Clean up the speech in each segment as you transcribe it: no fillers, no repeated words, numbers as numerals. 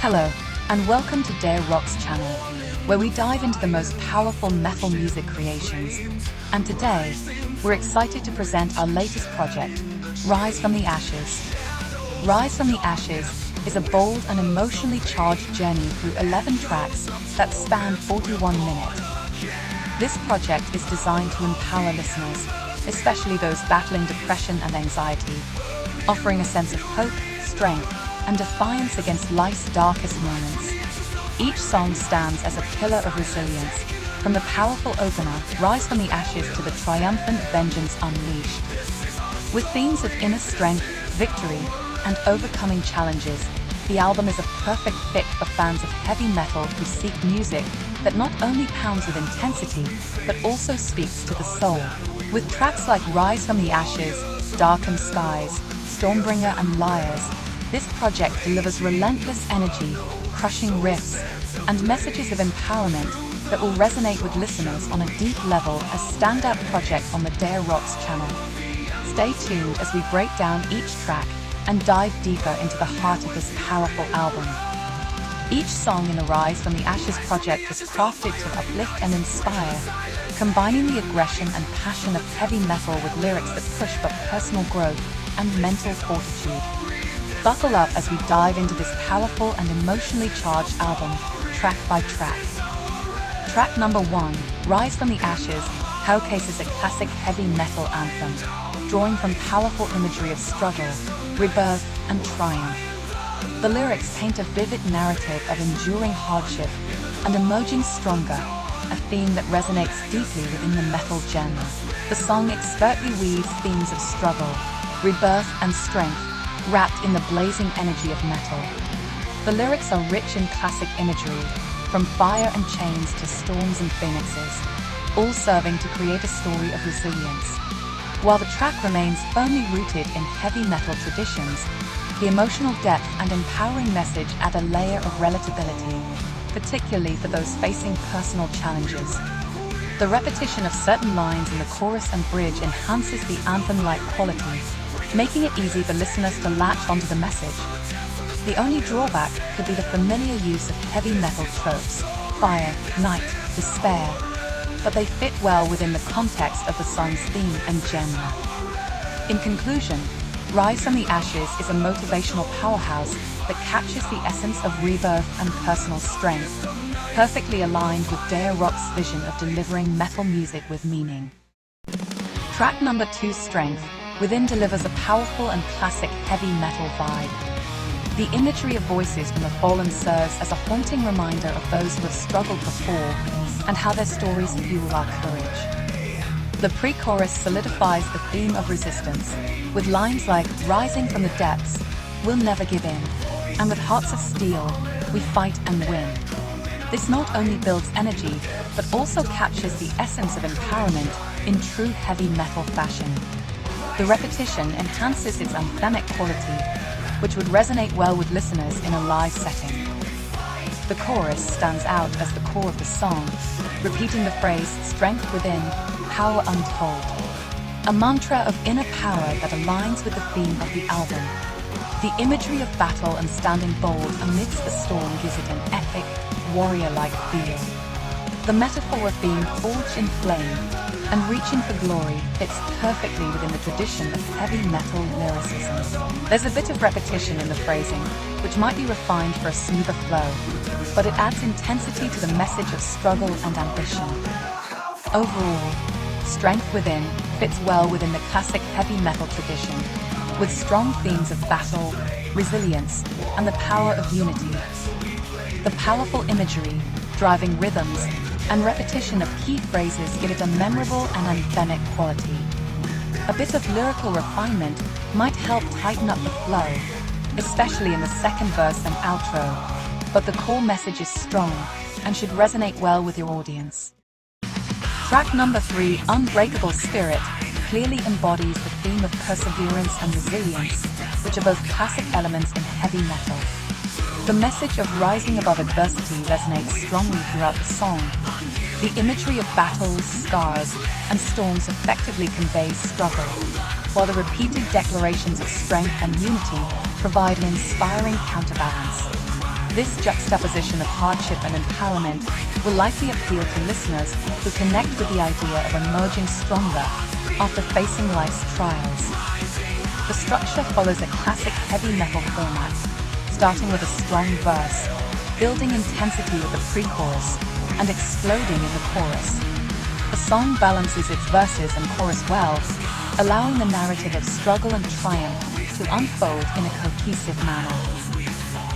Hello, and welcome to Dare Rock's channel, where we dive into the most powerful metal music creations. And today, we're excited to present our latest project, Rise from the Ashes. Rise from the Ashes is a bold and emotionally charged journey through 11 tracks that span 41 minutes. This project is designed to empower listeners, especially those battling depression and anxiety, offering a sense of hope, strength, and defiance against life's darkest moments. Each song stands as a pillar of resilience, from the powerful opener, Rise from the Ashes, to the triumphant Vengeance Unleashed. With themes of inner strength, victory, and overcoming challenges, the album is a perfect fit for fans of heavy metal who seek music that not only pounds with intensity, but also speaks to the soul. With tracks like Rise from the Ashes, Darken Skies, Stormbringer, and Liars, this project delivers relentless energy, crushing riffs, and messages of empowerment that will resonate with listeners on a deep level. A standout project on the Dare Rocks channel. Stay tuned as we break down each track and dive deeper into the heart of this powerful album. Each song in the Rise from the Ashes project is crafted to uplift and inspire, combining the aggression and passion of heavy metal with lyrics that push for personal growth and mental fortitude. Buckle up as we dive into this powerful and emotionally charged album, track by track. Track number 1, Rise from the Ashes, showcases a classic heavy metal anthem, drawing from powerful imagery of struggle, rebirth, and triumph. The lyrics paint a vivid narrative of enduring hardship and emerging stronger, a theme that resonates deeply within the metal genre. The song expertly weaves themes of struggle, rebirth, and strength, wrapped in the blazing energy of metal. The lyrics are rich in classic imagery, from fire and chains to storms and phoenixes, all serving to create a story of resilience. While the track remains firmly rooted in heavy metal traditions, the emotional depth and empowering message add a layer of relatability, particularly for those facing personal challenges. The repetition of certain lines in the chorus and bridge enhances the anthem-like quality, making it easy for listeners to latch onto the message. The only drawback could be the familiar use of heavy metal tropes, fire, night, despair, but they fit well within the context of the song's theme and genre. In conclusion, Rise from the Ashes is a motivational powerhouse that captures the essence of rebirth and personal strength, perfectly aligned with Dare Rock's vision of delivering metal music with meaning. Track number 2, Strength, Within, delivers a powerful and classic heavy metal vibe. The imagery of voices from the fallen serves as a haunting reminder of those who have struggled before and how their stories fuel our courage. The pre-chorus solidifies the theme of resistance, with lines like, "Rising from the depths, we'll never give in, and with hearts of steel, we fight and win." This not only builds energy, but also captures the essence of empowerment in true heavy metal fashion. The repetition enhances its anthemic quality, which would resonate well with listeners in a live setting. The chorus stands out as the core of the song, repeating the phrase, "Strength within, power untold," a mantra of inner power that aligns with the theme of the album. The imagery of battle and standing bold amidst the storm gives it an epic, warrior-like feel. The metaphor of being forged in flame and reaching for glory fits perfectly within the tradition of heavy metal lyricism. There's a bit of repetition in the phrasing, which might be refined for a smoother flow, but it adds intensity to the message of struggle and ambition. Overall, Strength Within fits well within the classic heavy metal tradition, with strong themes of battle, resilience, and the power of unity. The powerful imagery, driving rhythms, and repetition of key phrases give it a memorable and anthemic quality. A bit of lyrical refinement might help tighten up the flow, especially in the second verse and outro, but the core message is strong and should resonate well with your audience. Track number 3, Unbreakable Spirit, clearly embodies the theme of perseverance and resilience, which are both classic elements in heavy metal. The message of rising above adversity resonates strongly throughout the song. The imagery of battles, scars, and storms effectively conveys struggle, while the repeated declarations of strength and unity provide an inspiring counterbalance. This juxtaposition of hardship and empowerment will likely appeal to listeners who connect with the idea of emerging stronger after facing life's trials. The structure follows a classic heavy metal format, starting with a strong verse, building intensity with the pre-chorus, and exploding in the chorus. The song balances its verses and chorus well, allowing the narrative of struggle and triumph to unfold in a cohesive manner.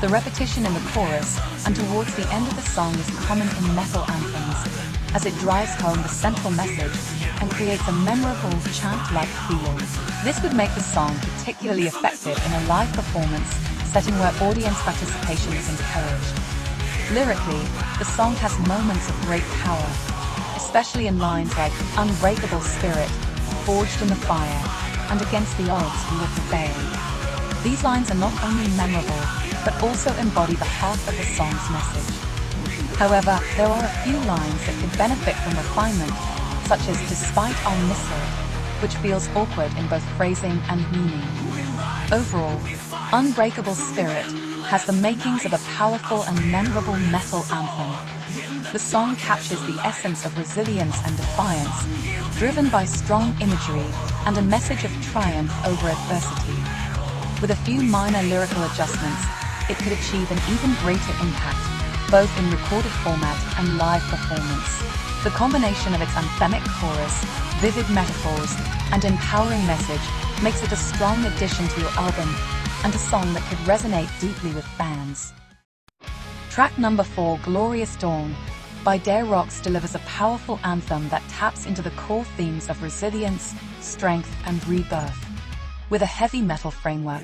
The repetition in the chorus and towards the end of the song is common in metal anthems, as it drives home the central message and creates a memorable chant-like feel. This would make the song particularly effective in a live performance setting where audience participation is encouraged. Lyrically, the song has moments of great power, especially in lines like "Unbreakable Spirit," "Forged in the fire," and "Against the odds we will prevail." These lines are not only memorable, but also embody the heart of the song's message. However, there are a few lines that could benefit from refinement, such as "Despite our missile," which feels awkward in both phrasing and meaning. Overall, "Unbreakable Spirit" has the makings of a powerful and memorable metal anthem. The song captures the essence of resilience and defiance, driven by strong imagery and a message of triumph over adversity. With a few minor lyrical adjustments, it could achieve an even greater impact, both in recorded format and live performance. The combination of its anthemic chorus, vivid metaphors, and empowering message makes it a strong addition to your album, and a song that could resonate deeply with fans. Track number 4, "Glorious Dawn" by Dare Rocks delivers a powerful anthem that taps into the core themes of resilience, strength, and rebirth. With a heavy metal framework,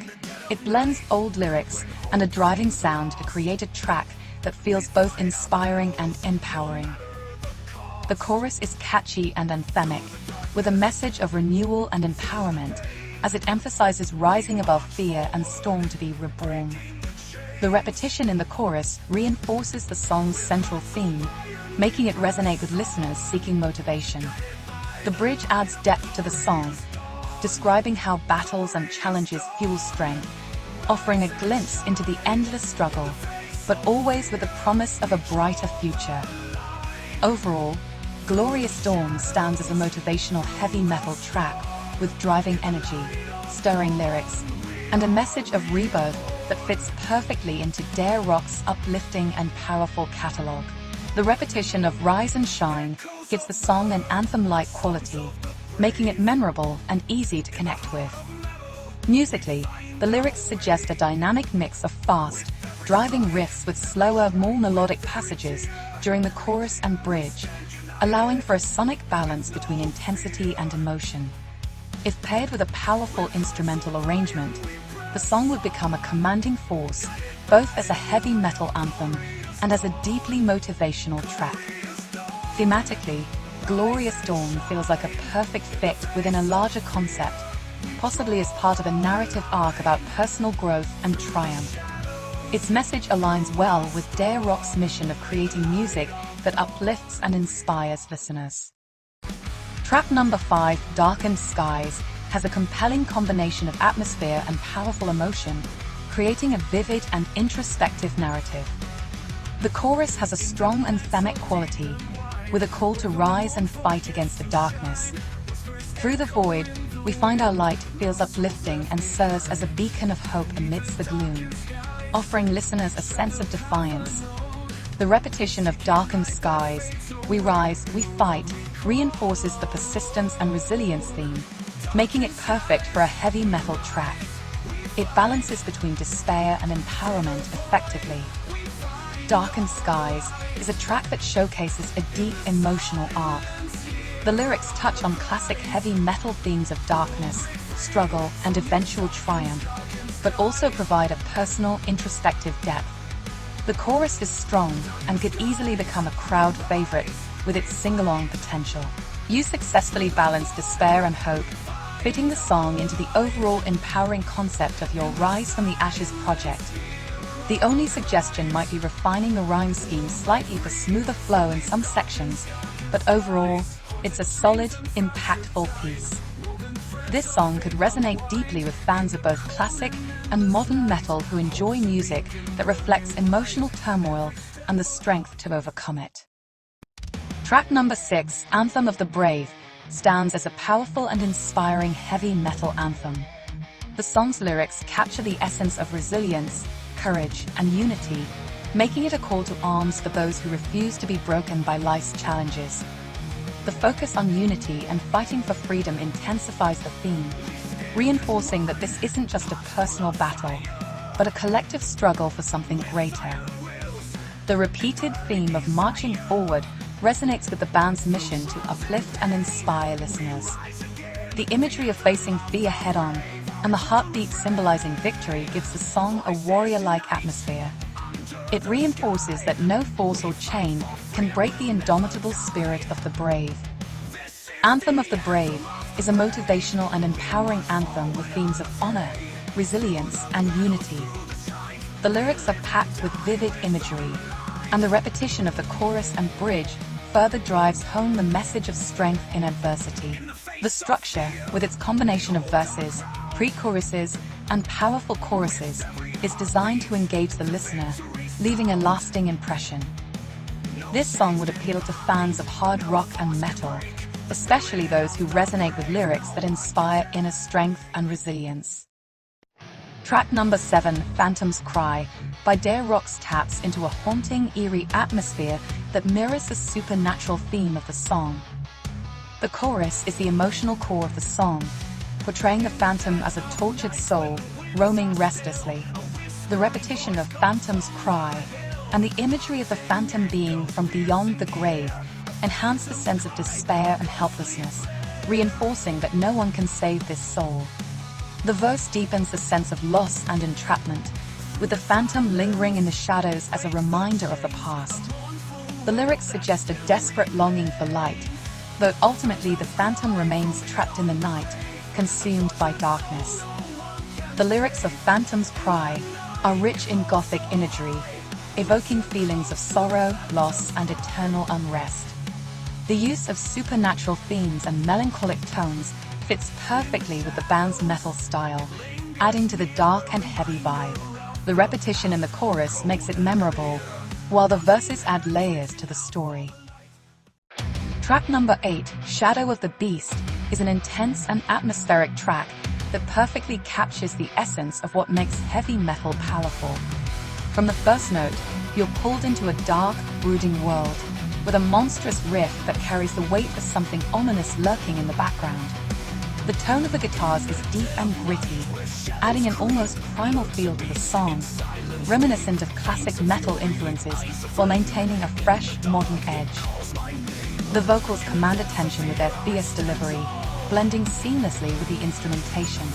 it blends old lyrics and a driving sound to create a track that feels both inspiring and empowering. The chorus is catchy and anthemic, with a message of renewal and empowerment, as it emphasizes rising above fear and storm to be reborn. The repetition in the chorus reinforces the song's central theme, making it resonate with listeners seeking motivation. The bridge adds depth to the song, describing how battles and challenges fuel strength, offering a glimpse into the endless struggle, but always with the promise of a brighter future. Overall, "Glorious Dawn" stands as a motivational heavy metal track with driving energy, stirring lyrics, and a message of rebirth that fits perfectly into Dare Rock's uplifting and powerful catalog. The repetition of "Rise and Shine" gives the song an anthem-like quality, making it memorable and easy to connect with. Musically, the lyrics suggest a dynamic mix of fast, driving riffs with slower, more melodic passages during the chorus and bridge, allowing for a sonic balance between intensity and emotion. If paired with a powerful instrumental arrangement, the song would become a commanding force, both as a heavy metal anthem and as a deeply motivational track. Thematically, "Glorious Dawn" feels like a perfect fit within a larger concept, possibly as part of a narrative arc about personal growth and triumph. Its message aligns well with Dare Rock's mission of creating music that uplifts and inspires listeners. Track number 5, "Darken Skies," has a compelling combination of atmosphere and powerful emotion, creating a vivid and introspective narrative. The chorus has a strong anthemic quality, with a call to rise and fight against the darkness. Through the void, we find our light feels uplifting and serves as a beacon of hope amidst the gloom, offering listeners a sense of defiance. The repetition of "Darken Skies," "We rise, we fight," reinforces the persistence and resilience theme, making it perfect for a heavy metal track. It balances between despair and empowerment effectively. "Darken Skies" is a track that showcases a deep emotional arc. The lyrics touch on classic heavy metal themes of darkness, struggle, and eventual triumph, but also provide a personal, introspective depth. The chorus is strong and could easily become a crowd favorite with its sing-along potential. You successfully balance despair and hope, fitting the song into the overall empowering concept of your Rise from the Ashes project. The only suggestion might be refining the rhyme scheme slightly for smoother flow in some sections, but overall, it's a solid, impactful piece. This song could resonate deeply with fans of both classic and modern metal who enjoy music that reflects emotional turmoil and the strength to overcome it. Track number 6, Anthem of the Brave, stands as a powerful and inspiring heavy metal anthem. The song's lyrics capture the essence of resilience, courage, and unity, making it a call to arms for those who refuse to be broken by life's challenges. The focus on unity and fighting for freedom intensifies the theme, reinforcing that this isn't just a personal battle, but a collective struggle for something greater. The repeated theme of marching forward resonates with the band's mission to uplift and inspire listeners. The imagery of facing fear head-on and the heartbeat symbolizing victory gives the song a warrior-like atmosphere. It reinforces that no force or chain can break the indomitable spirit of the brave. Anthem of the Brave is a motivational and empowering anthem with themes of honor, resilience, and unity. The lyrics are packed with vivid imagery, and the repetition of the chorus and bridge further drives home the message of strength in adversity. The structure, with its combination of verses, pre-choruses, and powerful choruses, is designed to engage the listener, leaving a lasting impression. This song would appeal to fans of hard rock and metal, especially those who resonate with lyrics that inspire inner strength and resilience. Track number 7, Phantom's Cry, by Dare Rocks taps into a haunting, eerie atmosphere that mirrors the supernatural theme of the song. The chorus is the emotional core of the song, portraying the phantom as a tortured soul, roaming restlessly. The repetition of Phantom's Cry and the imagery of the phantom being from beyond the grave enhance the sense of despair and helplessness, reinforcing that no one can save this soul. The verse deepens the sense of loss and entrapment, with the phantom lingering in the shadows as a reminder of the past. The lyrics suggest a desperate longing for light, though ultimately the phantom remains trapped in the night, consumed by darkness. The lyrics of Phantom's Cry are rich in gothic imagery, evoking feelings of sorrow, loss, and eternal unrest. The use of supernatural themes and melancholic tones fits perfectly with the band's metal style, adding to the dark and heavy vibe. The repetition in the chorus makes it memorable, while the verses add layers to the story. Track number 8, Shadow of the Beast, is an intense and atmospheric track that perfectly captures the essence of what makes heavy metal powerful. From the first note, you're pulled into a dark, brooding world, with a monstrous riff that carries the weight of something ominous lurking in the background. The tone of the guitars is deep and gritty, adding an almost primal feel to the song, reminiscent of classic metal influences while maintaining a fresh, modern edge. The vocals command attention with their fierce delivery, blending seamlessly with the instrumentation.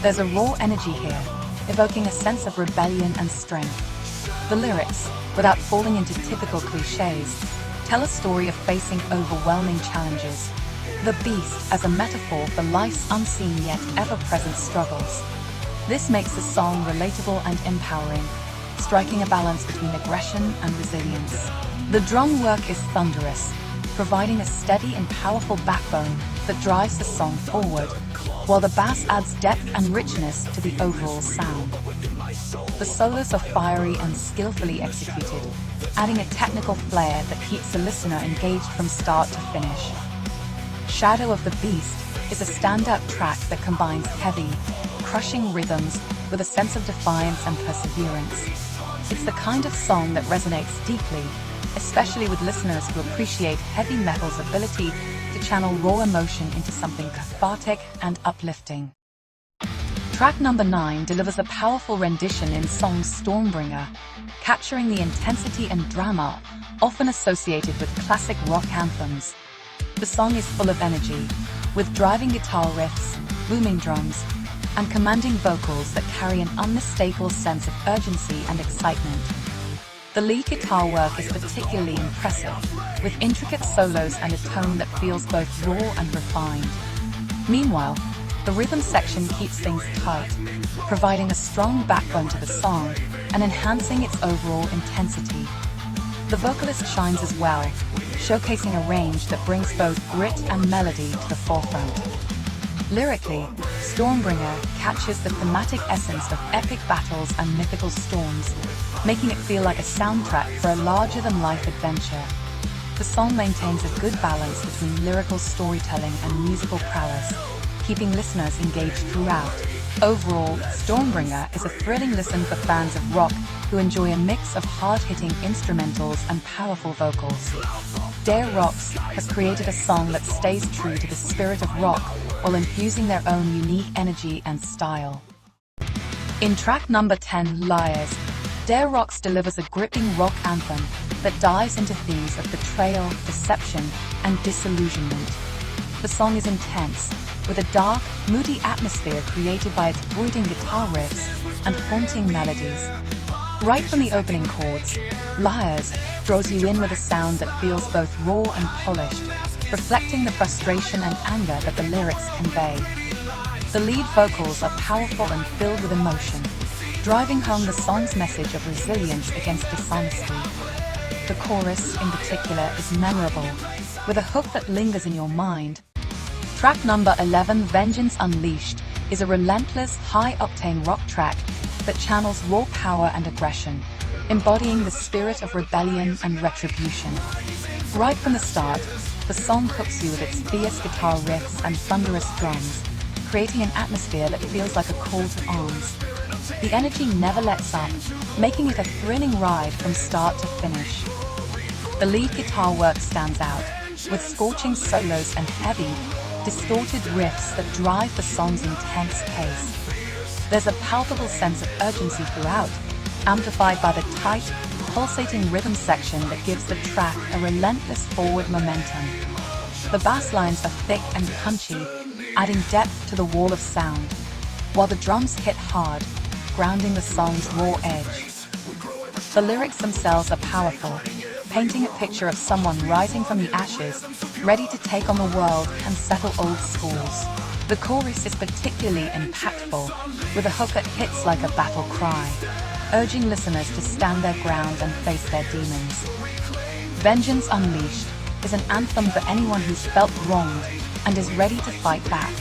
There's a raw energy here, evoking a sense of rebellion and strength. The lyrics, without falling into typical cliches, tell a story of facing overwhelming challenges. The beast as a metaphor for life's unseen yet ever-present struggles. This makes the song relatable and empowering, striking a balance between aggression and resilience. The drum work is thunderous, providing a steady and powerful backbone that drives the song forward, while the bass adds depth and richness to the overall sound. The solos are fiery and skillfully executed, adding a technical flair that keeps the listener engaged from start to finish. Shadow of the Beast is a standout track that combines heavy, crushing rhythms with a sense of defiance and perseverance. It's the kind of song that resonates deeply, especially with listeners who appreciate heavy metal's ability to channel raw emotion into something cathartic and uplifting. Track number 9 delivers a powerful rendition in song Stormbringer, capturing the intensity and drama often associated with classic rock anthems. The song is full of energy, with driving guitar riffs, booming drums, and commanding vocals that carry an unmistakable sense of urgency and excitement. The lead guitar work is particularly impressive, with intricate solos and a tone that feels both raw and refined. Meanwhile, the rhythm section keeps things tight, providing a strong backbone to the song and enhancing its overall intensity. The vocalist shines as well, showcasing a range that brings both grit and melody to the forefront. Lyrically, Stormbringer captures the thematic essence of epic battles and mythical storms, making it feel like a soundtrack for a larger-than-life adventure. The song maintains a good balance between lyrical storytelling and musical prowess, keeping listeners engaged throughout. Overall, Stormbringer is a thrilling listen for fans of rock who enjoy a mix of hard-hitting instrumentals and powerful vocals. Dare Rocks has created a song that stays true to the spirit of rock while infusing their own unique energy and style. In track number 10, Liars, Dare Rocks delivers a gripping rock anthem that dives into themes of betrayal, deception, and disillusionment. The song is intense, with a dark, moody atmosphere created by its brooding guitar riffs and haunting melodies. Right from the opening chords, Liars draws you in with a sound that feels both raw and polished, reflecting the frustration and anger that the lyrics convey. The lead vocals are powerful and filled with emotion, driving home the song's message of resilience against dishonesty. The chorus, in particular, is memorable, with a hook that lingers in your mind. Track number 11, Vengeance Unleashed, is a relentless, high-octane rock track that channels raw power and aggression, embodying the spirit of rebellion and retribution. Right from the start, the song hooks you with its fierce guitar riffs and thunderous drums, creating an atmosphere that feels like a call to arms. The energy never lets up, making it a thrilling ride from start to finish. The lead guitar work stands out, with scorching solos and heavy, distorted riffs that drive the song's intense pace. There's a palpable sense of urgency throughout, amplified by the tight, pulsating rhythm section that gives the track a relentless forward momentum. The bass lines are thick and punchy, adding depth to the wall of sound, while the drums hit hard, grounding the song's raw edge. The lyrics themselves are powerful, painting a picture of someone rising from the ashes, ready to take on the world and settle old scores. The chorus is particularly impactful, with a hook that hits like a battle cry, urging listeners to stand their ground and face their demons. Vengeance Unleashed is an anthem for anyone who's felt wronged and is ready to fight back.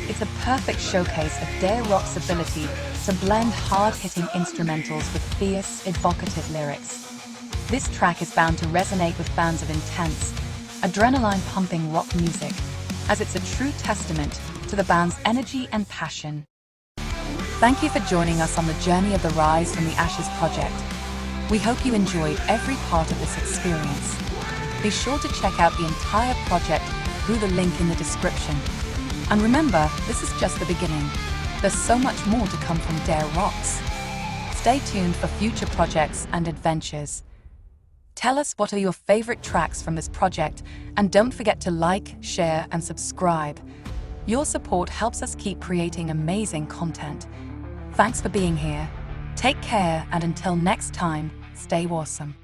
It's a perfect showcase of Dare Rock's ability to blend hard-hitting instrumentals with fierce, evocative lyrics. This track is bound to resonate with fans of intense, adrenaline-pumping rock music, as it's a true testament to the band's energy and passion. Thank you for joining us on the journey of the Rise from the Ashes project. We hope you enjoyed every part of this experience. Be sure to check out the entire project through the link in the description. And remember, this is just the beginning. There's so much more to come from Dare Rocks. Stay tuned for future projects and adventures. Tell us what are your favorite tracks from this project, and don't forget to like, share, and subscribe. Your support helps us keep creating amazing content. Thanks for being here. Take care, and until next time, stay awesome.